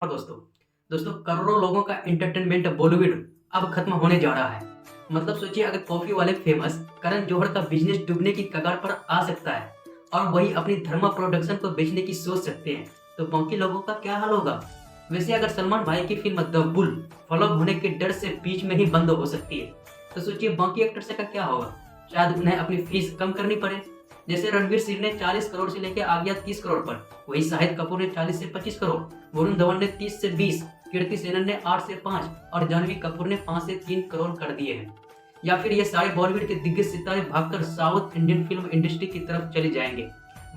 और दोस्तों दोस्तों करोड़ों लोगों का एंटरटेनमेंट बॉलीवुड अब खत्म होने जा रहा है। मतलब सोचिए, अगर कॉफी वाले फेमस करण जौहर का बिजनेस डूबने की कगार पर आ सकता है और वही अपनी धर्मा प्रोडक्शन को बेचने की सोच सकते हैं, तो बाकी लोगों का क्या हाल होगा। वैसे अगर सलमान भाई की फिल्म द बुल फ्लॉप होने के डर से बीच में ही बंद हो सकती है, तो सोचिए बाकी एक्टर्स का क्या होगा। शायद उन्हें अपनी फीस कम करनी पड़े। जैसे रणवीर सिंह ने 40 करोड़ से लेकर आ गया 30 करोड़ पर, वही शाहिद कपूर ने 40 से 25 करोड़, वरुण धवन ने 30 से 20, कीर्ति सेनन ने 8 से 5 और जानवी कपूर ने 5 से 3 करोड़ कर दिए हैं। या फिर ये सारे बॉलीवुड के दिग्गज सितारे भागकर साउथ इंडियन फिल्म इंडस्ट्री की तरफ चले जाएंगे।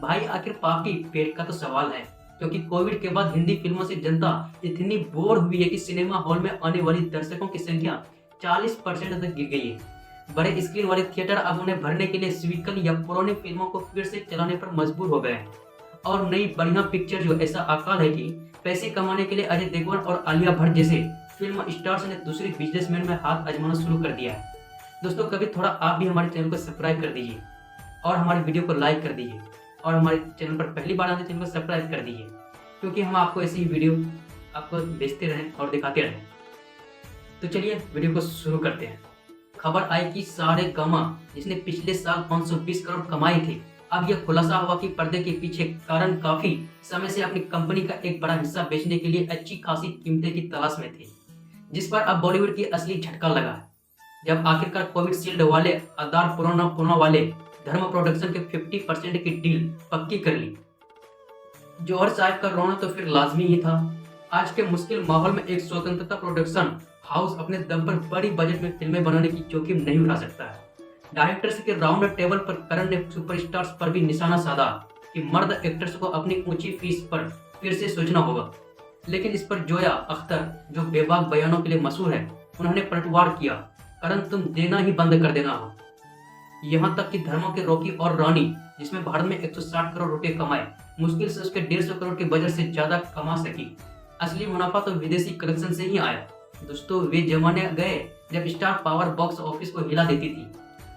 भाई आखिर पापी पेट का तो सवाल है, क्योंकि कोविड के बाद हिंदी फिल्मों से जनता इतनी बोर हुई है कि सिनेमा हॉल में आने वाली दर्शकों की संख्या 40% तक गिर गई है। बड़े स्क्रीन वाले थिएटर अब उन्हें भरने के लिए स्वीकल या पुरानी फिल्मों को फिर से चलाने पर मजबूर हो गए हैं। और नई बढ़िया पिक्चर जो ऐसा अकाल है कि पैसे कमाने के लिए अजय देवगन और आलिया भट्ट जैसे फिल्म स्टार्स ने दूसरे बिजनेसमैन में हाथ आजमाना शुरू कर दिया है। दोस्तों कभी थोड़ा आप भी हमारे चैनल को सब्सक्राइब कर दीजिए और हमारे वीडियो को लाइक कर दीजिए और हमारे चैनल पर पहली बार आने चैनल को सब्सक्राइब कर दीजिए, क्योंकि हम आपको ऐसी वीडियो आपको भेजते रहें और दिखाते रहें। तो चलिए वीडियो को शुरू करते हैं। खबर आई कि सारे गामा जिसने पिछले साल 520 करोड़ कमाए थे, अब यह खुलासा हुआ कि पर्दे के पीछे कारण काफी समय से अपनी कंपनी का एक बड़ा हिस्सा बेचने के लिए अच्छी खासी कीमतें की तलाश में थे, जिस पर अब बॉलीवुड की असली झटका लगा है। जब आखिरकार कोविड शील्ड वाले आधार पुराना वाले धर्म प्रोडक्शन के 50% की डील पक्की कर ली। जौहर साहब का रोना तो फिर लाजमी ही था। आज के मुश्किल माहौल में एक स्वतंत्रता प्रोडक्शन हाउस अपने दम पर बड़ी बजट में फिल्में बनाने की जोखिम नहीं उठा सकता है। डायरेक्टर्स के राउंड टेबल पर करण ने सुपरस्टार्स पर भी निशाना साधा कि मर्द एक्टर्स को अपनी ऊंची फीस पर फिर से सोचना होगा। लेकिन इस पर जोया अख्तर, जो बेबाक बयानों के लिए मशहूर है, उन्होंने पलटवार किया। करण तुम देना ही बंद कर देना हो। यहाँ तक कि धर्मों के रॉकी और रानी, जिसमें भारत में 160 करोड़ रुपए कमाए, मुश्किल से उसके 150 करोड़ के बजट से ज्यादा कमा सकी। असली मुनाफा तो विदेशी कलेक्शन से ही आया। दोस्तों वे जमाने गए जब स्टार पावर बॉक्स ऑफिस को हिला देती थी।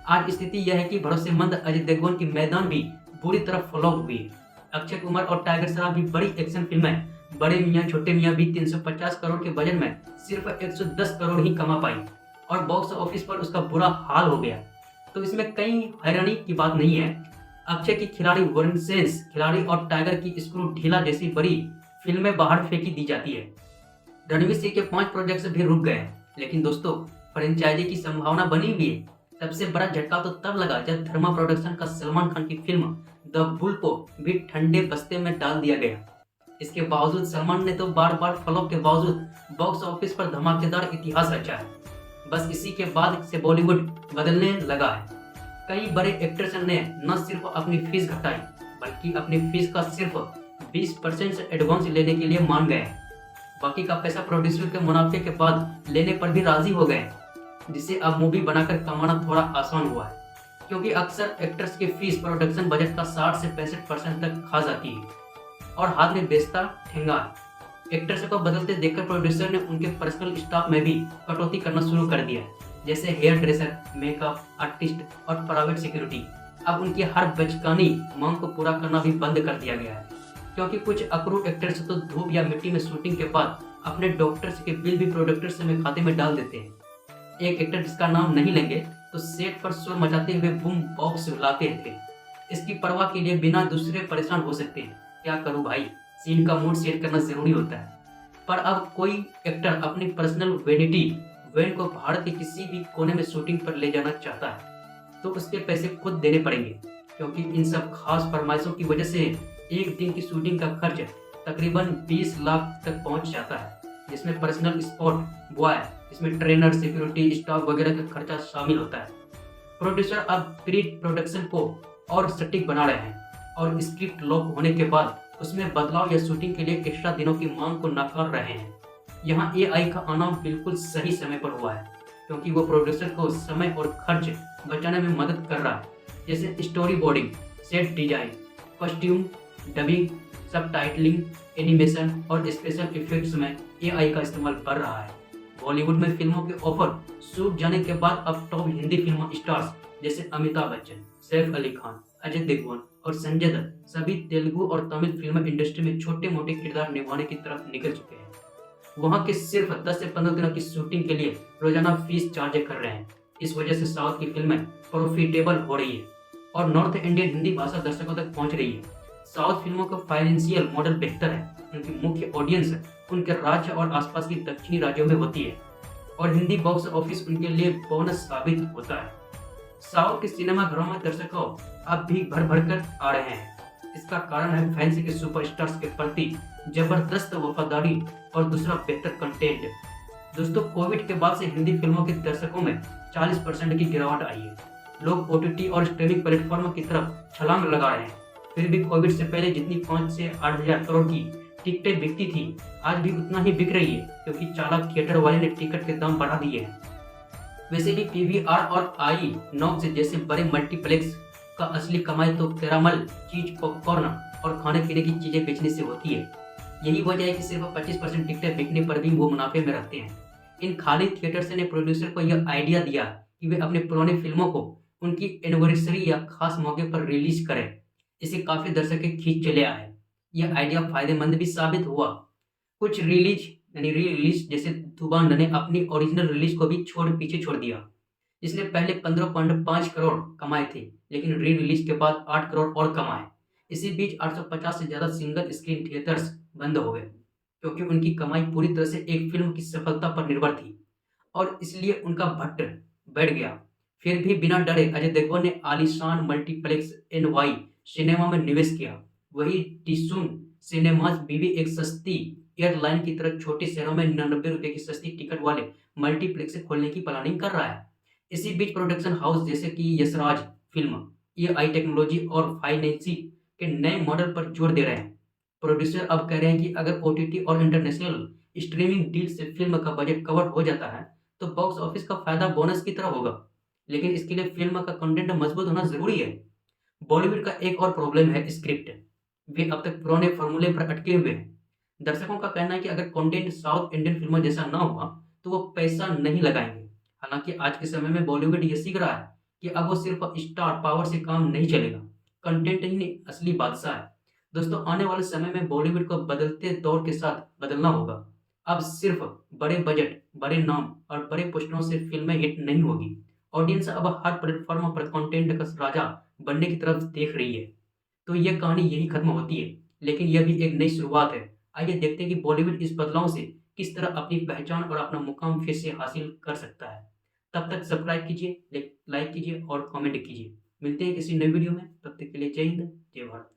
आज स्थिति यह है कि भरोसेमंद अजय देवगन की मैदान भी बुरी तरह फ्लॉप हुई है। अक्षय कुमार और टाइगर श्रॉफ भी बड़ी एक्शन फिल्में बड़े मियां छोटे मियां भी 350 करोड़ के बजट में सिर्फ 110 करोड़ ही कमा पाई और बॉक्स ऑफिस पर उसका बुरा हाल हो गया। तो इसमें कई हैरानी की बात नहीं है। अक्षय की खिलाड़ी वर्सेस खिलाड़ी और टाइगर की स्क्रू ढीला जैसी बड़ी फिल्में बाहर फेंकी दी जाती है। रणवीर सिंह के 5 प्रोजेक्ट्स भी रुक गए, लेकिन दोस्तों फ्रेंचाइजी की संभावना बनी हुई है। सबसे बड़ा झटका तो तब लगा जब धर्मा प्रोडक्शन का सलमान खान की फिल्म द बुल को भी ठंडे बस्ते में डाल दिया गया। इसके बावजूद सलमान ने तो बार बार फ्लॉप के बावजूद बॉक्स ऑफिस पर धमाकेदार इतिहास रचा है। बस इसी के बाद से बॉलीवुड बदलने लगा है। कई बड़े एक्टर्स ने न सिर्फ अपनी फीस घटाई, बल्कि अपनी फीस का सिर्फ 20% एडवांस लेने के लिए मान गए। बाकी का पैसा प्रोड्यूसर के मुनाफे के बाद लेने पर भी राजी हो गए, जिससे अब मूवी बनाकर कमाना थोड़ा आसान हुआ है। क्योंकि अक्सर एक्टर्स की फीस प्रोडक्शन बजट का 60 से 65% तक खा जाती है और हाथ में बेचता ठेंगा है। एक्टर्स को बदलते देखकर प्रोड्यूसर ने उनके पर्सनल स्टाफ में भी कटौती करना शुरू कर दिया, जैसे हेयर ड्रेसर, मेकअप आर्टिस्ट और प्राइवेट सिक्योरिटी। अब उनकी हर बचकानी मांग को पूरा करना भी बंद कर दिया गया है, क्योंकि कुछ अकरू एक्टर्स तो धूप या मिट्टी में शूटिंग के बाद अपने डॉक्टर्स के बिल भी प्रोडक्टर्स में खाते में डाल देते हैं। एक एक्टर जिसका नाम नहीं लेंगे तो सेट पर शोर मचाते हुए बूम बॉक्स लाते थे। इसकी परवाह के लिए बिना दूसरे परेशान हो सकते हैं। क्या करूं भाई, सीन का मूड सेट करना जरूरी होता है। पर अब कोई एक्टर अपनी पर्सनल वेनिटी वैन को भारत के किसी भी कोने में शूटिंग पर ले जाना चाहता है तो उसके पैसे खुद देने पड़ेंगे, क्योंकि इन सब खास फरमाइशों की वजह से एक दिन की शूटिंग का खर्च तकरीबन 20 लाख तक पहुंच जाता है, जिसमें पर्सनल स्पॉट बॉय, इसमें ट्रेनर, सिक्योरिटी स्टाफ वगैरह का खर्चा शामिल होता है। प्रोड्यूसर अब प्री प्रोडक्शन को और सटीक बना रहे हैं और स्क्रिप्ट लॉक होने के बाद उसमें बदलाव या शूटिंग के लिए एक्स्ट्रा दिनों की मांग को नकार रहे हैं। यहाँ AI का आना बिल्कुल सही समय पर हुआ है, क्योंकि वो प्रोड्यूसर को समय और खर्च बचाने में मदद कर रहा है, जैसे story boarding, set design, costume, dubbing, सब टाइटलिंग, एनिमेशन और स्पेशल इफेक्ट्स में AI का इस्तेमाल बढ़ रहा है। बॉलीवुड में फिल्मों के ऑफर सूख जाने के बाद अब टॉप हिंदी फिल्म स्टार्स जैसे अमिताभ बच्चन, सैफ अली खान, अजय देवगन और संजय दत्त सभी तेलुगु और तमिल फिल्म इंडस्ट्री में छोटे मोटे किरदार निभाने की तरफ निकल चुके हैं। वहाँ के सिर्फ 10 से 15 दिनों की शूटिंग के लिए रोजाना फीस चार्ज कर रहे हैं। इस वजह से साउथ की फिल्में प्रॉफिटेबल हो रही है और नॉर्थ इंडियन हिंदी भाषा दर्शकों तक पहुंच रही है। साउथ फिल्मों का फाइनेंशियल मॉडल बेहतर है, उनकी मुख्य ऑडियंस उनके राज्य और आसपास के दक्षिणी राज्यों में होती है और हिंदी बॉक्स ऑफिस उनके लिए बोनस साबित होता है। साउथ के सिनेमा घरों में दर्शकों अब भी भर भर कर आ रहे हैं। इसका कारण है फैंस के सुपरस्टार्स के प्रति जबरदस्त वफादारी और दूसरा बेहतर कंटेंट। दोस्तों, कोविड के बाद से हिंदी फिल्मों के दर्शकों में 40% की गिरावट आई है। लोग OTT और स्ट्रीमिंग प्लेटफॉर्म की तरफ छलांग लगा रहे हैं। फिर भी कोविड से पहले जितनी 5 से 8 हजार करोड़ की टिकटें बिकती थी, आज भी उतना ही बिक रही है, क्योंकि चालाक थिएटर वाले ने टिकट के दाम बढ़ा दिए हैं। वैसे भी PVR और आईनॉक्स जैसे बड़े मल्टीप्लेक्स का असली कमाई तो कैरामल, चीज, पॉपकॉर्न और खाने पीने की चीजें बेचने से होती है। यही वजह है कि सिर्फ 25% टिकटें बिकने पर भी वो मुनाफे में रहते हैं। इन खाली थिएटर्स ने प्रोड्यूसर को यह आइडिया दिया कि वे अपने पुराने फिल्मों को उनकी एनिवर्सरी या खास मौके पर रिलीज करें। इसे काफी दर्शक खींच चले आए। यह आइडिया फायदेमंद भी साबित हुआ। कुछ री रिलीज जैसे धुबांड ने अपनी ओरिजिनल रिलीज को भी पीछे छोड़ दिया, जिसने पहले 15.5 करोड़ कमाए थे, लेकिन री रिलीज के बाद 8 करोड़ और कमाए। इसी बीच 850 से ज्यादा सिंगल स्क्रीन थिएटर्स बंद हो गए, क्योंकि उनकी कमाई पूरी तरह से एक फिल्म की सफलता पर निर्भर थी और इसलिए उनका भट्ट बैठ गया। फिर भी बिना डरे अजय देवगन ने आलीशान मल्टीप्लेक्स NY सिनेमा में निवेश किया। वही टिशुन सिनेमाज भी एक सस्ती एयरलाइन की तरह छोटे शहरों में 99 रुपए की सस्ती टिकट वाले मल्टीप्लेक्स खोलने की प्लानिंग कर रहा है। इसी बीच प्रोडक्शन हाउस जैसे कि यशराज फिल्म, AI टेक्नोलॉजी और फाइनेंसी के नए मॉडल पर जोर दे रहे हैं। प्रोड्यूसर अब कह रहे हैं कि अगर OTT और इंटरनेशनल स्ट्रीमिंग डील से फिल्म का बजट कवर हो जाता है तो बॉक्स ऑफिस का फायदा बोनस की तरह होगा, लेकिन इसके लिए फिल्म का कंटेंट मजबूत होना जरूरी है। बॉलीवुड का एक और प्रॉब्लम है स्क्रिप्ट। वे अब तक पुराने फॉर्मूले पर अटके हुए हैं। दर्शकों का कहना है कि अगर कंटेंट साउथ इंडियन फिल्मों जैसा ना हुआ तो वो पैसा नहीं लगाएंगे। हालांकि आज के समय में बॉलीवुड ये सीख रहा है कि अब वो सिर्फ स्टार पावर से काम नहीं चलेगा, कंटेंट ही असली बादशाह है। दोस्तों, आने वाले समय में बॉलीवुड को बदलते दौर के साथ बदलना होगा। अब सिर्फ बड़े बजट, बड़े नाम और बड़े पोस्टरों से फिल्में हिट नहीं होगी। ऑडियंस अब हर प्लेटफॉर्म पर कंटेंट का राजा बनने की तरफ देख रही है। तो यह कहानी यही खत्म होती है, लेकिन यह भी एक नई शुरुआत है। आइए देखते हैं कि बॉलीवुड इस बदलाव से किस तरह अपनी पहचान और अपना मुकाम फिर से हासिल कर सकता है। तब तक सब्सक्राइब कीजिए, लाइक कीजिए और कमेंट कीजिए। मिलते हैं किसी नई वीडियो में। तब तक के लिए जय हिंद, जय भारत।